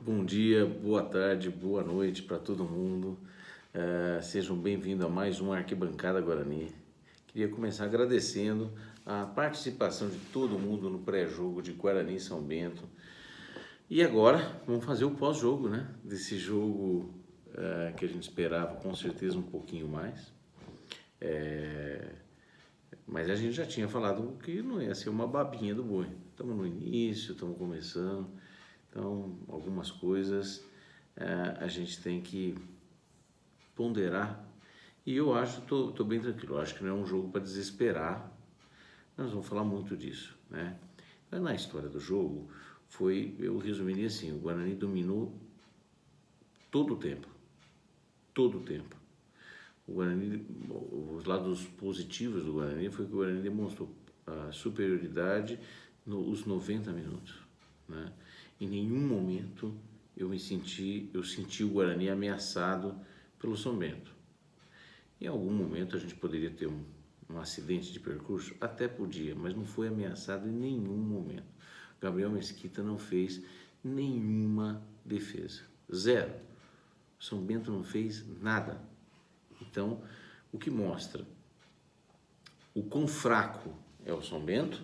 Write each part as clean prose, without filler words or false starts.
Bom dia, boa tarde, boa noite para todo mundo. Sejam bem-vindos a mais uma Arquibancada Guarani. Queria começar agradecendo a participação de todo mundo no pré-jogo de Guarani e São Bento. E agora vamos fazer o pós-jogo, né? Desse jogo que a gente esperava com certeza um pouquinho mais. Mas a gente já tinha falado que não ia ser uma babinha do boi. Estamos no início, estamos começando. Então, algumas coisas a gente tem que ponderar. E eu acho, estou bem tranquilo, eu acho que não é um jogo para desesperar. Nós vamos falar muito disso, né? Mas na história do jogo, eu resumiria assim, o Guarani dominou todo o tempo. Todo o tempo. O Guarani, os lados positivos do Guarani foi que o Guarani demonstrou a superioridade nos 90 minutos, né? Em nenhum momento eu senti o Guarani ameaçado pelo São Bento. Em algum momento a gente poderia ter um acidente de percurso, até podia, mas não foi ameaçado em nenhum momento. Gabriel Mesquita não fez nenhuma defesa, zero. O São Bento não fez nada. Então, o que mostra o quão fraco é o São Bento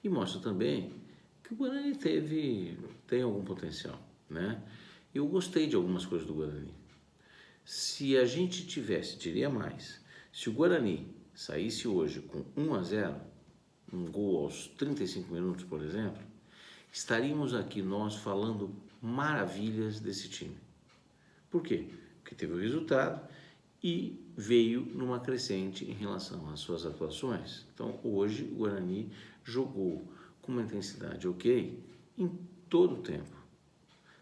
e mostra também que o Guarani tem algum potencial, né? Eu gostei de algumas coisas do Guarani. Se a gente diria mais, se o Guarani saísse hoje com 1-0, um gol aos 35 minutos, por exemplo, estaríamos aqui nós falando maravilhas desse time. Por quê? Porque teve o resultado e veio numa crescente em relação às suas atuações. Então, hoje o Guarani jogou com uma intensidade ok em todo o tempo.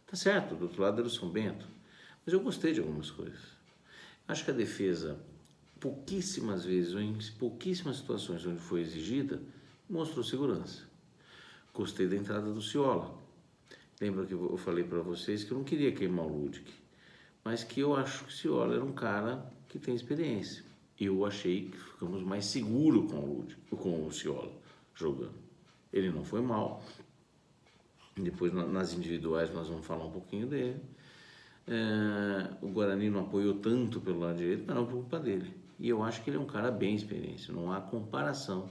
Tá certo, do outro lado era o São Bento, mas eu gostei de algumas coisas. Acho que a defesa, pouquíssimas vezes, ou em pouquíssimas situações onde foi exigida, mostrou segurança. Gostei da entrada do Ciola. Lembra que eu falei para vocês que eu não queria queimar o Ludic, mas que eu acho que o Ciola era um cara que tem experiência. Eu achei que ficamos mais seguros com o Ciola jogando. Ele não foi mal. Depois, nas individuais, nós vamos falar um pouquinho dele. O Guarani não apoiou tanto pelo lado direito, mas não por culpa dele. E eu acho que ele é um cara bem experiente. Não há comparação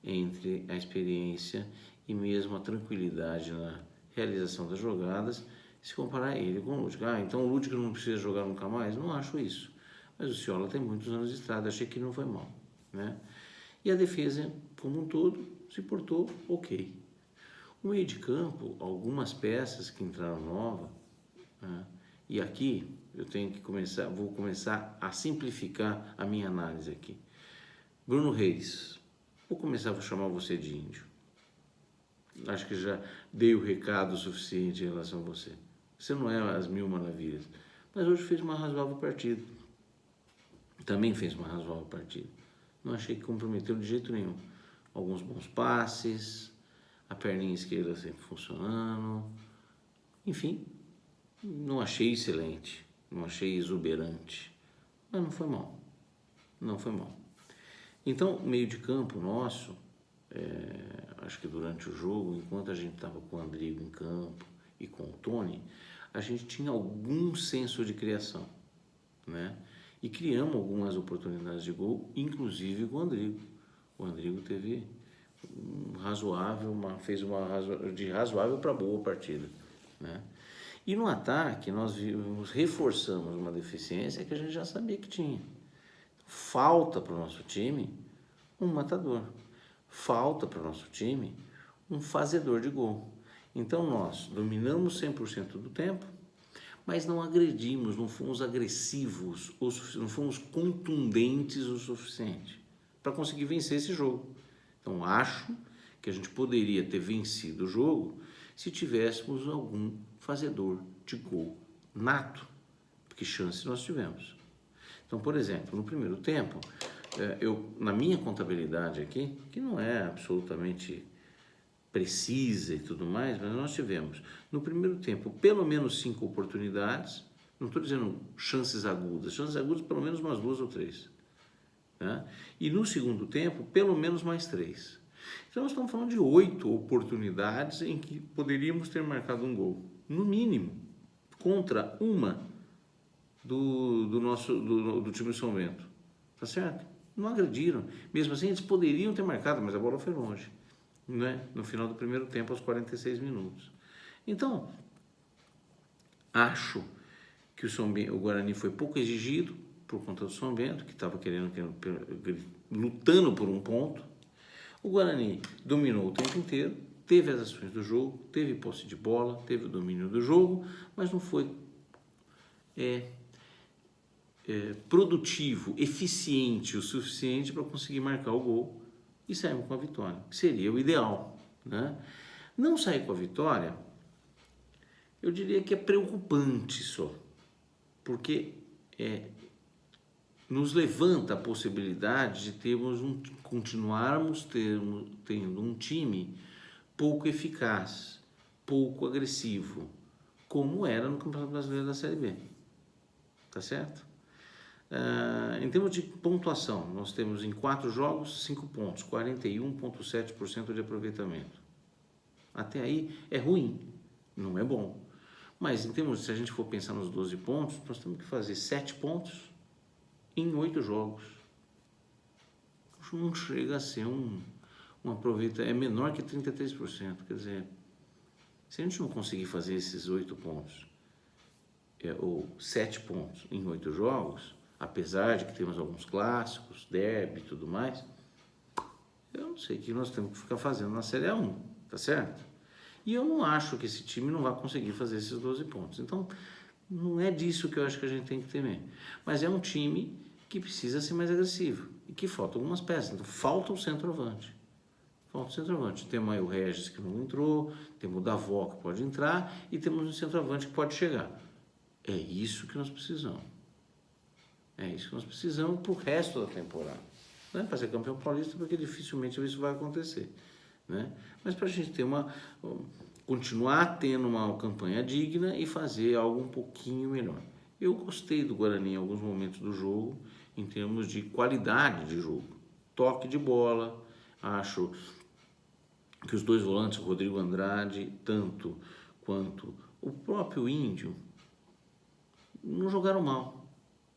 entre a experiência e mesmo a tranquilidade na realização das jogadas se comparar ele com o Ludic. Então o Ludic não precisa jogar nunca mais? Não acho isso. Mas o Ciola tem muitos anos de estrada, achei que não foi mal, né? E a defesa, como um todo, se portou ok. O meio de campo, algumas peças que entraram novas, né? E aqui vou começar a simplificar a minha análise aqui. Bruno Reis, vou chamar você de índio. Acho que já dei o recado suficiente em relação a você. Você não é as mil maravilhas, mas hoje fez uma razoável partida. Também fez uma razoável partida. Não achei que comprometeu de jeito nenhum. Alguns bons passes, a perninha esquerda sempre funcionando. Enfim, não achei excelente, não achei exuberante, mas não foi mal. Não foi mal. Então, meio de campo nosso, acho que durante o jogo, enquanto a gente estava com o Andrigo em campo e com o Tony, a gente tinha algum senso de criação, né? E criamos algumas oportunidades de gol, inclusive com o Andrigo. O Andrigo teve fez de razoável para boa partida, né? E no ataque nós reforçamos uma deficiência que a gente já sabia que tinha. Falta para o nosso time um matador. Falta para o nosso time um fazedor de gol. Então nós dominamos 100% do tempo, mas não agredimos, não fomos agressivos, não fomos contundentes o suficiente para conseguir vencer esse jogo. Então acho que a gente poderia ter vencido o jogo se tivéssemos algum fazedor de gol nato, porque chance nós tivemos. Então, por exemplo, no primeiro tempo, na minha contabilidade aqui, que não é absolutamente precisa e tudo mais, mas nós tivemos no primeiro tempo pelo menos 5 oportunidades, não estou dizendo chances agudas pelo menos umas 2 ou 3, né? E no segundo tempo pelo menos mais 3. Então nós estamos falando de 8 oportunidades em que poderíamos ter marcado um gol, no mínimo, contra uma do time do São Bento, tá certo? Não agrediram, mesmo assim eles poderiam ter marcado, mas a bola foi longe, né? No final do primeiro tempo, aos 46 minutos. Então, acho que o Guarani foi pouco exigido por conta do São Bento, que estava lutando por um ponto. O Guarani dominou o tempo inteiro, teve as ações do jogo, teve posse de bola, teve o domínio do jogo, mas não foi produtivo, eficiente o suficiente para conseguir marcar o gol e sairmos com a vitória, que seria o ideal, né? Não sair com a vitória, eu diria que é preocupante só, porque nos levanta a possibilidade de continuarmos tendo um time pouco eficaz, pouco agressivo, como era no Campeonato Brasileiro da Série B, tá certo? Em termos de pontuação, nós temos em 4 jogos 5 pontos, 41,7% de aproveitamento. Até aí é ruim, não é bom. Mas em termos, se a gente for pensar nos 12 pontos, nós temos que fazer 7 pontos em 8 jogos. Não chega a ser um aproveitamento, é menor que 33%. Quer dizer, se a gente não conseguir fazer esses 8 pontos, ou 7 pontos em 8 jogos, apesar de que temos alguns clássicos, derby e tudo mais, eu não sei o que nós temos que ficar fazendo na Série A1, tá certo? E eu não acho que esse time não vai conseguir fazer esses 12 pontos. Então, não é disso que eu acho que a gente tem que temer. Mas é um time que precisa ser mais agressivo e que faltam algumas peças. Então, falta o centroavante. Falta o centroavante. Temos aí o Regis que não entrou, temos o Davó que pode entrar e temos um centroavante que pode chegar. É isso que nós precisamos. É isso que nós precisamos para o resto da temporada. Não é para ser campeão paulista, porque dificilmente isso vai acontecer, né? Mas para a gente ter continuar tendo uma campanha digna e fazer algo um pouquinho melhor. Eu gostei do Guarani em alguns momentos do jogo, em termos de qualidade de jogo. Toque de bola, acho que os dois volantes, o Rodrigo Andrade, tanto quanto o próprio Índio, não jogaram mal.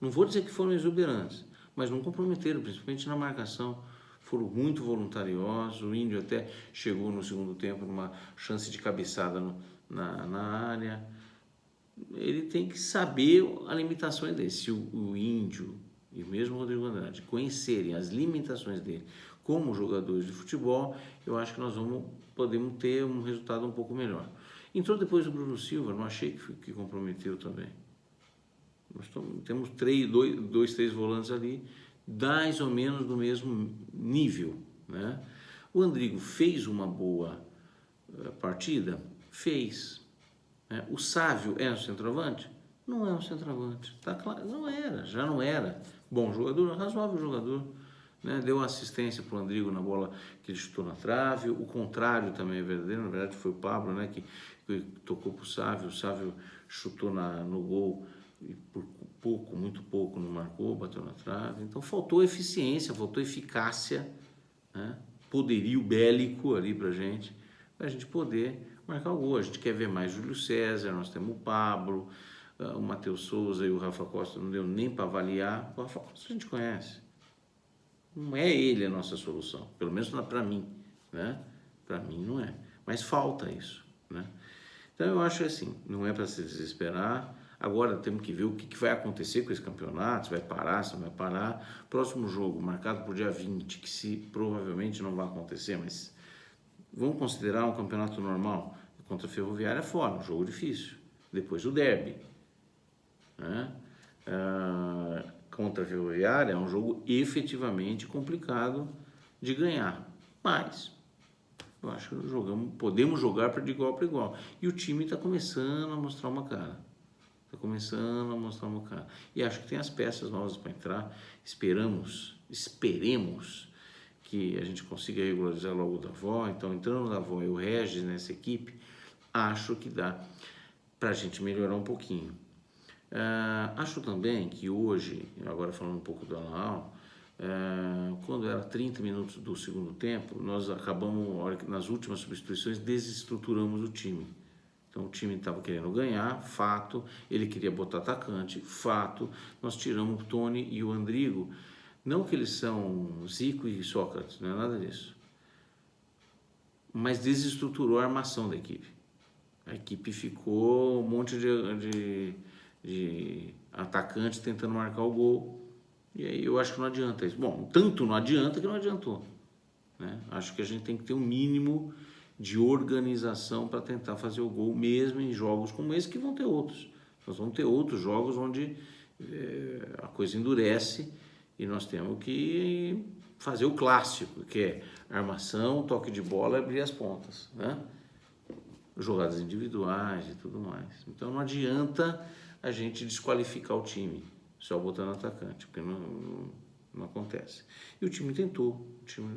Não vou dizer que foram exuberantes, mas não comprometeram, principalmente na marcação. Foram muito voluntariosos. O Índio até chegou no segundo tempo numa chance de cabeçada na área. Ele tem que saber as limitações dele. Se o Índio e mesmo o Rodrigo Andrade conhecerem as limitações dele como jogadores de futebol, eu acho que nós podemos ter um resultado um pouco melhor. Entrou depois o Bruno Silva, não achei que comprometeu também. Nós temos 3 volantes ali, mais ou menos do mesmo nível, né? O Andrigo fez uma boa partida? Fez. Né? O Sávio é um centroavante? Não é um centroavante, tá claro, já não era. Bom jogador, razoável jogador, né? Deu assistência para o Andrigo na bola que ele chutou na trave. O contrário também é verdadeiro, na verdade foi o Pablo, né, que tocou para o Sávio chutou no gol e por muito pouco não marcou, bateu na trave. Então faltou eficiência, faltou eficácia, né? Poderio bélico ali pra gente poder marcar o gol. A gente quer ver mais Júlio César, nós temos o Pablo, o Matheus Souza e o Rafa Costa não deu nem para avaliar. O Rafa Costa a gente conhece, não é ele a nossa solução, pelo menos para mim, né? Para mim não é, mas falta isso, né? Então eu acho assim, não é para se desesperar. Agora temos que ver o que vai acontecer com esse campeonato, se vai parar, se não vai parar. Próximo jogo, marcado para o dia 20, que provavelmente não vai acontecer, mas vamos considerar um campeonato normal. Contra a Ferroviária fora, um jogo difícil. Depois o derby, né? Contra a Ferroviária é um jogo efetivamente complicado de ganhar, mas eu acho que podemos jogar de igual para igual. E o time está começando a mostrar uma cara. E acho que tem as peças novas para entrar. Esperemos que a gente consiga regularizar logo o Davó. Então, entrando o Davó e o Regis nessa equipe, acho que dá para a gente melhorar um pouquinho. Acho também que hoje, agora falando um pouco do Alain, Quando era 30 minutos do segundo tempo, nós acabamos, nas últimas substituições, desestruturamos o time. Então o time estava querendo ganhar, fato, ele queria botar atacante, fato, nós tiramos o Tony e o Andrigo, não que eles são Zico e Sócrates, não é nada disso, mas desestruturou a armação da equipe. A equipe ficou um monte de atacantes tentando marcar o gol, e aí eu acho que não adianta isso. Bom, tanto não adianta que não adiantou, né? Acho que a gente tem que ter um mínimo de organização para tentar fazer o gol, mesmo em jogos como esse, que vão ter outros. Nós vamos ter outros jogos onde a coisa endurece e nós temos que fazer o clássico, que é armação, toque de bola e abrir as pontas, né? Jogadas individuais e tudo mais. Então não adianta a gente desqualificar o time só botando atacante, porque não acontece. E o time tentou.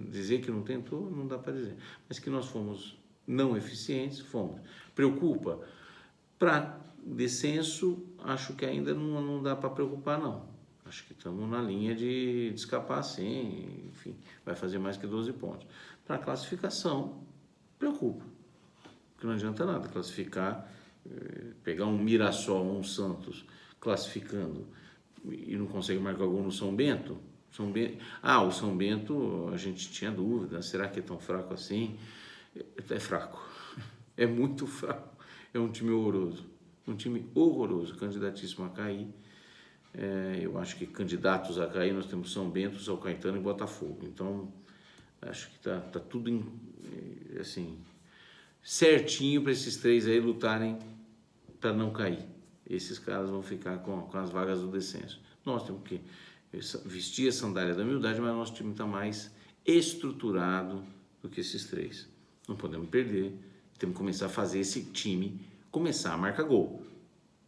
Dizer que não tentou, não dá para dizer. Mas que nós fomos não eficientes, fomos. Preocupa? Para descenso, acho que ainda não dá para preocupar, não. Acho que estamos na linha de escapar sim, enfim, vai fazer mais que 12 pontos. Para classificação, preocupa. Porque não adianta nada classificar, pegar um Mirassol, um Santos, classificando e não consegue marcar gol no São Bento. O São Bento, a gente tinha dúvida, será que é tão fraco assim? É fraco, é muito fraco, é um time horroroso, candidatíssimo a cair. Eu acho que candidatos a cair nós temos São Bento, São Caetano e Botafogo, então acho que tá tudo assim, certinho para esses três aí lutarem para não cair. Esses caras vão ficar com as vagas do descenso. Nós temos que vestir a sandália da humildade, mas nosso time está mais estruturado do que esses três. Não podemos perder, temos que começar a fazer esse time começar a marcar gol.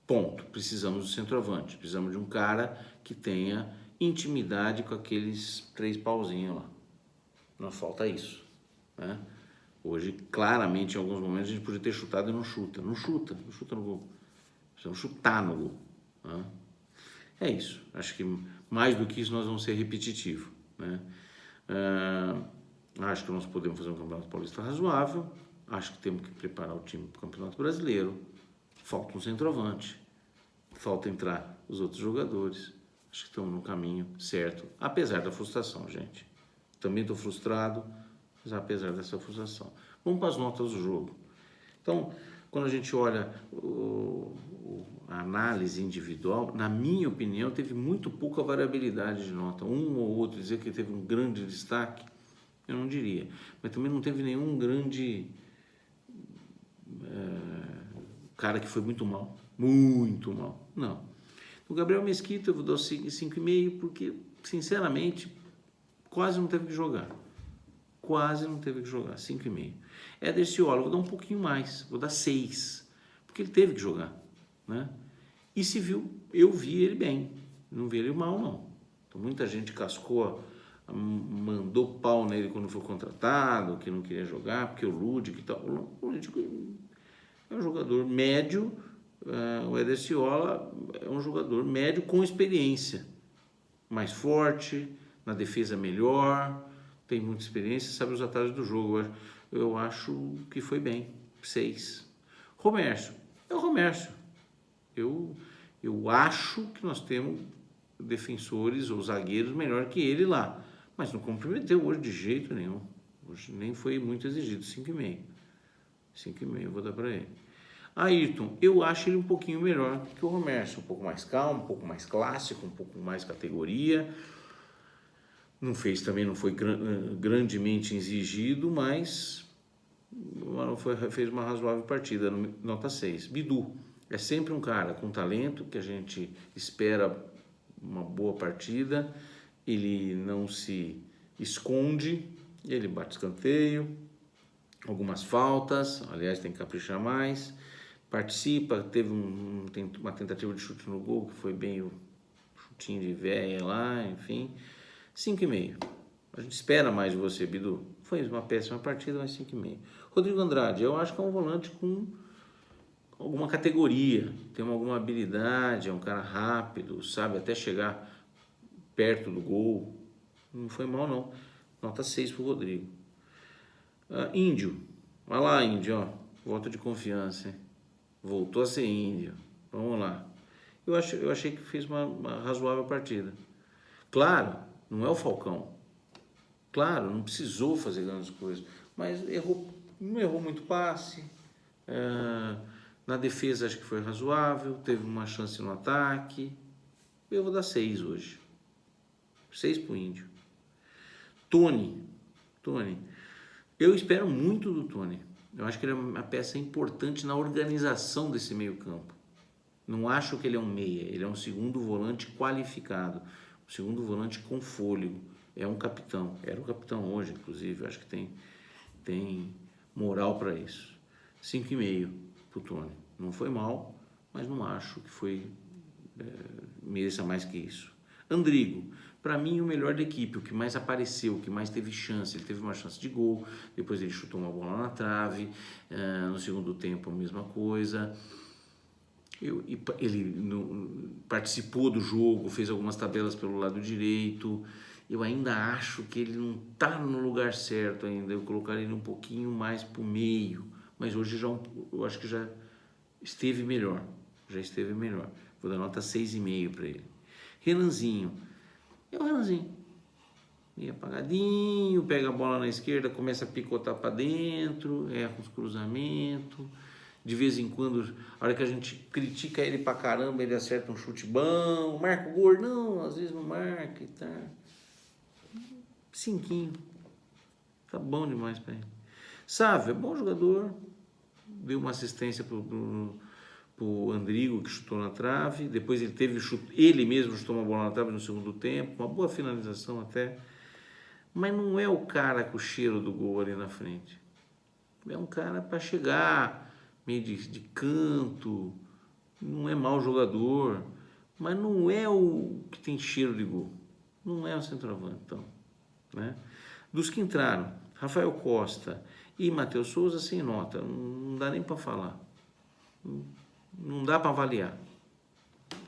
Ponto. Precisamos do centroavante, precisamos de um cara que tenha intimidade com aqueles 3 pauzinhos lá. Não falta isso, né? Hoje, claramente, em alguns momentos, a gente podia ter chutado e não chuta no gol. Precisamos chutar no gol, né? É isso. Acho que mais do que isso nós vamos ser repetitivos, né? Acho que nós podemos fazer um Campeonato Paulista razoável. Acho que temos que preparar o time para o Campeonato Brasileiro. Falta um centroavante. Falta entrar os outros jogadores. Acho que estamos no caminho certo, apesar da frustração, gente. Também estou frustrado, mas apesar dessa frustração. Vamos para as notas do jogo. Então, quando a gente olha a análise individual, na minha opinião, teve muito pouca variabilidade de nota. Um ou outro dizer que teve um grande destaque, eu não diria. Mas também não teve nenhum grande cara que foi muito mal. Muito mal. Não. O Gabriel Mesquita eu vou dar 5,5 porque, sinceramente, quase não teve que jogar. 5,5. Éder Ciola, vou dar um pouquinho mais, vou dar 6, porque ele teve que jogar, né? E se viu, eu vi ele bem, não vi ele mal, não. Então, muita gente cascou, mandou pau nele quando foi contratado, que não queria jogar, porque o Ludic e tal. O Ludic é um jogador médio, o Éder Ciola é um jogador médio com experiência, mais forte, na defesa melhor, tem muita experiência, sabe os atalhos do jogo. Eu acho que foi bem, 6. Romércio, é o Romércio. Eu acho que nós temos defensores ou zagueiros melhor que ele lá, mas não comprometeu hoje de jeito nenhum. Hoje nem foi muito exigido, 5,5. 5,5 eu vou dar para ele. Ayrton, eu acho ele um pouquinho melhor que o Romércio, um pouco mais calmo, um pouco mais clássico, um pouco mais categoria. Não foi grandemente exigido, mas fez uma razoável partida, nota 6. Bidu é sempre um cara com talento, que a gente espera uma boa partida, ele não se esconde, ele bate escanteio, algumas faltas, aliás tem que caprichar mais, participa, teve uma tentativa de chute no gol, que foi bem o chutinho de véia lá, enfim... 5,5. A gente espera mais de você, Bidu. Foi uma péssima partida, mas 5,5. Rodrigo Andrade, eu acho que é um volante com alguma categoria, tem alguma habilidade, é um cara rápido, sabe até chegar perto do gol, Não foi mal, não. Nota 6 pro Rodrigo. Índio. Olha lá, Índio, ó. Voto de confiança, hein? Voltou a ser Índio. Vamos lá. Eu achei que fez uma razoável partida. Claro, não é o Falcão. Claro, não precisou fazer grandes coisas. Mas não errou muito passe. Na defesa acho que foi razoável. Teve uma chance no ataque. Eu vou dar 6 hoje. 6 pro Índio. Tony. Eu espero muito do Tony. Eu acho que ele é uma peça importante na organização desse meio campo. Não acho que ele é um meia, ele é um segundo volante qualificado, um segundo volante com fôlego. É um capitão, era o capitão hoje, inclusive. Eu acho que tem moral para isso. 5,5 pro Tony. Não foi mal, mas não acho que foi mereça mais que isso. Andrigo, para mim o melhor da equipe, o que mais apareceu, o que mais teve chance. Ele teve uma chance de gol, depois ele chutou uma bola na trave, no segundo tempo a mesma coisa. Ele participou do jogo, fez algumas tabelas pelo lado direito. Eu ainda acho que ele não está no lugar certo ainda. Eu colocaria ele um pouquinho mais para o meio, mas hoje eu acho que já esteve melhor. Vou dar nota 6,5 para ele. Renanzinho. É o Renanzinho. Meio apagadinho, pega a bola na esquerda, começa a picotar para dentro, erra os cruzamentos. De vez em quando, a hora que a gente critica ele pra caramba, ele acerta um chute bom. Marca o gol, não, às vezes não marca e tá. 5. Tá bom demais pra ele. Sávio, é bom jogador. Deu uma assistência pro Andrigo, que chutou na trave. Depois ele mesmo chutou uma bola na trave no segundo tempo. Uma boa finalização até. Mas não é o cara com o cheiro do gol ali na frente. É um cara para chegar, meio de canto. Não é mau jogador, mas não é o que tem cheiro de gol. Não é o centroavante, então. Né? Dos que entraram, Rafael Costa e Matheus Souza, sem nota. Não dá nem para falar. Não dá para avaliar.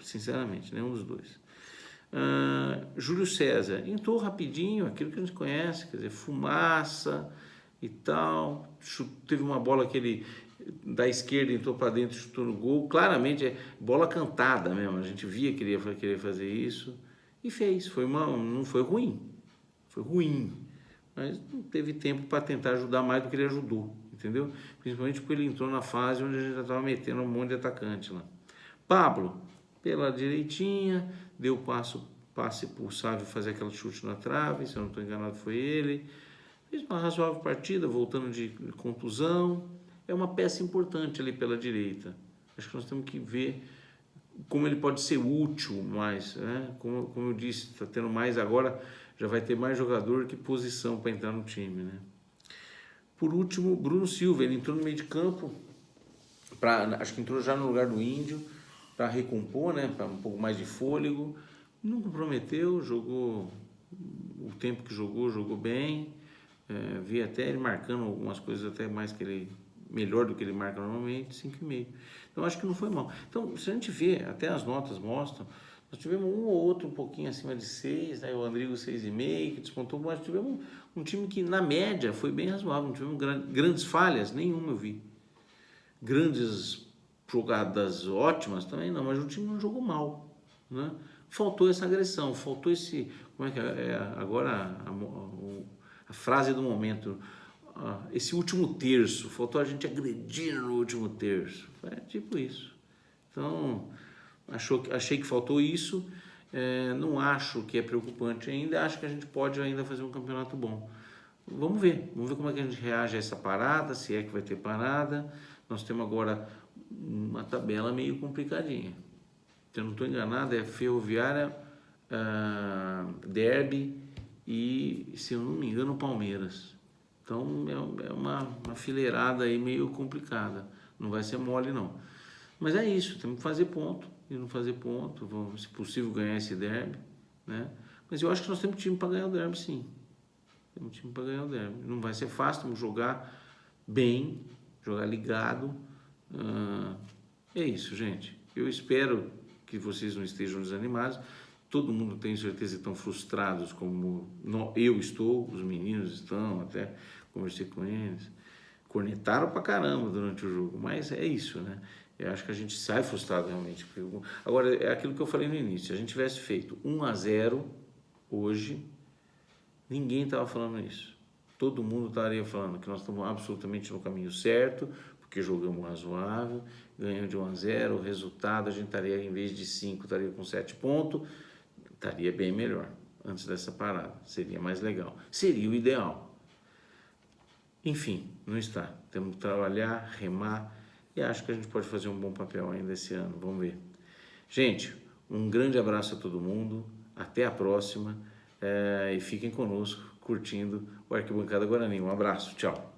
Sinceramente, nenhum dos dois. Júlio César entrou rapidinho, aquilo que a gente conhece, quer dizer, fumaça e tal. Teve uma bola que ele da esquerda entrou para dentro e chutou no gol. Claramente é bola cantada mesmo. A gente via que ele ia querer fazer isso e fez. Não foi ruim, mas não teve tempo para tentar ajudar mais do que ele ajudou, entendeu? Principalmente porque ele entrou na fase onde a gente já estava metendo um monte de atacante lá. Pablo, pela direitinha, deu passe para o Sávio fazer aquele chute na trave, se eu não estou enganado foi ele. Fez uma razoável partida, voltando de contusão. É uma peça importante ali pela direita. Acho que nós temos que ver como ele pode ser útil mais, né? Como eu disse, está tendo mais agora, já vai ter mais jogador que posição para entrar no time, né? Por último, Bruno Silva, ele entrou no meio de campo, acho que entrou já no lugar do Índio, para recompor, né? Para um pouco mais de fôlego. Não comprometeu, jogou o tempo que jogou bem. Vi até ele marcando algumas coisas até mais que ele melhor do que ele marca normalmente, 5,5. Então acho que não foi mal. Então, se a gente vê, até as notas mostram, nós tivemos um ou outro um pouquinho acima de 6, né? O Andrigo 6,5, que despontou, mas tivemos um time que na média foi bem razoável, não tivemos grandes falhas, nenhuma eu vi. Grandes jogadas ótimas também não, mas o time não jogou mal, né? Faltou essa agressão, faltou esse, como é que agora a frase do momento, esse último terço, faltou a gente agredir no último terço, é tipo isso. Então, achei que faltou isso, não acho que é preocupante ainda, acho que a gente pode ainda fazer um campeonato bom. Vamos ver como é que a gente reage a essa parada, se é que vai ter parada. Nós temos agora uma tabela meio complicadinha. Se eu não estou enganado, é Ferroviária, Derby e, se eu não me engano, Palmeiras. Então é uma fileirada aí meio complicada. Não vai ser mole, não. Mas é isso, temos que fazer ponto. E não fazer ponto, vamos, se possível, ganhar esse derby, né? Mas eu acho que nós temos time para ganhar o derby, sim. Temos time para ganhar o derby. Não vai ser fácil, temos que jogar bem, jogar ligado. É isso, gente. Eu espero que vocês não estejam desanimados. todo mundo tem certeza que estão frustrados como eu estou, os meninos estão, até conversei com eles, cornetaram pra caramba durante o jogo, mas é isso, né? Eu acho que a gente sai frustrado realmente. Agora, é aquilo que eu falei no início, se a gente tivesse feito 1-0 hoje, ninguém estava falando isso. Todo mundo estaria falando que nós estamos absolutamente no caminho certo, porque jogamos razoável, ganhamos de 1-0, o resultado a gente estaria, em vez de 5, estaria com 7 pontos, estaria bem melhor antes dessa parada, seria mais legal, seria o ideal. Enfim, não está, temos que trabalhar, remar, e acho que a gente pode fazer um bom papel ainda esse ano, vamos ver. Gente, um grande abraço a todo mundo, até a próxima, e fiquem conosco, curtindo o Arquibancada Guarani. Um abraço, tchau.